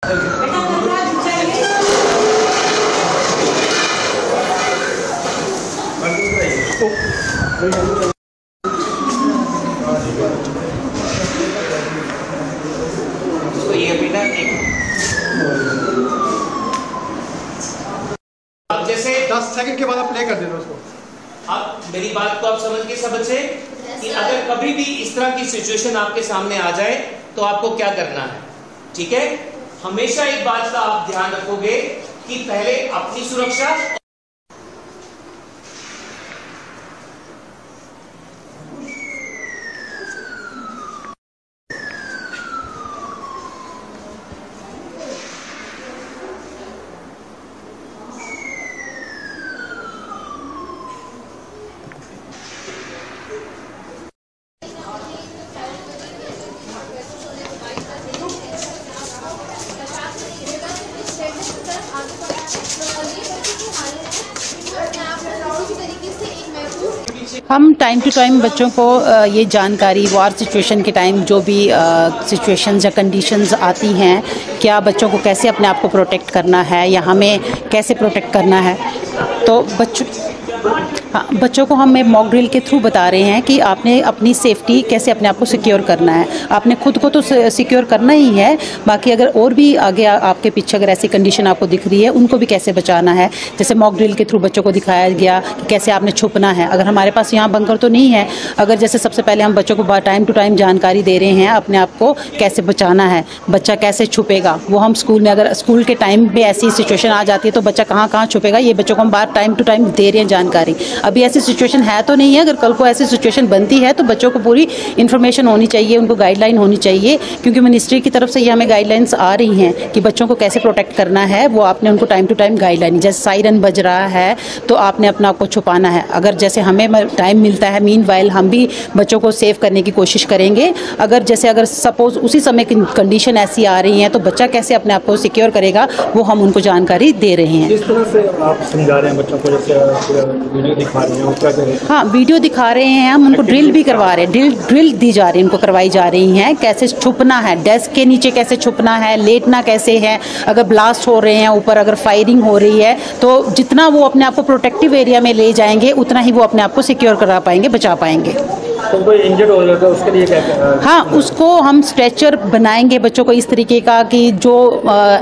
ये बेटा एक अब जैसे 10 सेकंड के बाद आप प्ले कर देना उसको। आप मेरी बात को आप समझ गए सब बच्चे कि अगर कभी भी इस तरह की सिचुएशन आपके सामने आ जाए तो आपको क्या करना है, ठीक है। हमेशा एक बात का आप ध्यान रखोगे कि पहले अपनी सुरक्षा, हम टाइम टू टाइम बच्चों को ये जानकारी वार सिचुएशन के टाइम जो भी सिचुएशंस या कंडीशंस आती हैं, क्या बच्चों को कैसे अपने आप को प्रोटेक्ट करना है या हमें कैसे प्रोटेक्ट करना है, तो बच्चों को हम मॉक ड्रिल के थ्रू बता रहे हैं कि आपने अपनी सेफ्टी कैसे अपने आप को सिक्योर करना है। आपने खुद को तो सिक्योर करना ही है, बाकी अगर और भी आगे आपके पीछे अगर ऐसी कंडीशन आपको दिख रही है उनको भी कैसे बचाना है। जैसे मॉक ड्रिल के थ्रू बच्चों को दिखाया गया कि कैसे आपने छुपना है। अगर हमारे पास यहाँ बंकर तो नहीं है, अगर जैसे सबसे पहले हम बच्चों को टाइम टू टाइम जानकारी दे रहे हैं अपने आप को कैसे बचाना है, बच्चा कैसे छुपेगा, वो हम स्कूल में अगर स्कूल के टाइम पे ऐसी सिचुएशन आ जाती है तो बच्चा कहाँ कहाँ छुपेगा, ये बच्चों को हम बार टाइम टू टाइम दे रहे हैं जानकारी। अभी ऐसी सिचुएशन है तो नहीं है, अगर कल को ऐसी सिचुएशन बनती है तो बच्चों को पूरी इन्फॉर्मेशन होनी चाहिए, उनको गाइडलाइन होनी चाहिए, क्योंकि मिनिस्ट्री की तरफ से ये हमें गाइडलाइंस आ रही हैं कि बच्चों को कैसे प्रोटेक्ट करना है। वो आपने उनको टाइम टू टाइम गाइडलाइन, जैसे सायरन बज रहा है तो आपने अपना आपको छुपाना है। अगर जैसे हमें टाइम मिलता है मीनवाइल हम भी बच्चों को सेव करने की कोशिश करेंगे। अगर सपोज उसी समय की कंडीशन ऐसी आ रही है तो बच्चा कैसे अपने आप को सिक्योर करेगा, वो हम उनको जानकारी दे रहे हैं। जिस तरह से आप समझा रहे हैं बच्चों को, जैसे वीडियो दिखा रहे हैं, हाँ वीडियो दिखा रहे हैं, हम उनको ड्रिल भी करवा रहे हैं, ड्रिल दी जा रही है, उनको करवाई जा रही हैं कैसे छुपना है, डेस्क के नीचे कैसे छुपना है, लेटना कैसे है, अगर ब्लास्ट हो रहे हैं ऊपर, अगर फायरिंग हो रही है तो जितना वो अपने आप को प्रोटेक्टिव एरिया में ले जाएंगे उतना ही वो अपने आप को सिक्योर करा पाएंगे, बचा पाएंगे। तो कोई इंजर्ड हो जाता है उसके लिए क्या? हाँ, उसको हम स्ट्रेचर बनाएंगे बच्चों को इस तरीके का कि जो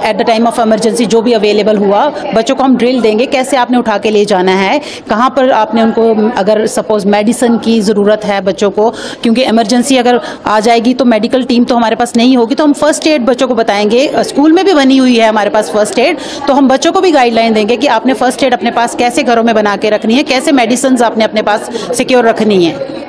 at the time of emergency जो भी अवेलेबल हुआ, बच्चों को हम ड्रिल देंगे कैसे आपने उठा के ले जाना है, कहाँ पर आपने उनको, अगर सपोज मेडिसिन की ज़रूरत है बच्चों को, क्योंकि इमरजेंसी अगर आ जाएगी तो मेडिकल टीम तो हमारे पास नहीं होगी, तो हम फर्स्ट एड बच्चों को बताएंगे। स्कूल में भी बनी हुई है हमारे पास फर्स्ट एड, तो हम बच्चों को भी गाइडलाइन देंगे कि आपने फर्स्ट एड अपने पास कैसे घरों में बना के रखनी है, कैसे मेडिसिन आपने अपने पास सिक्योर रखनी है।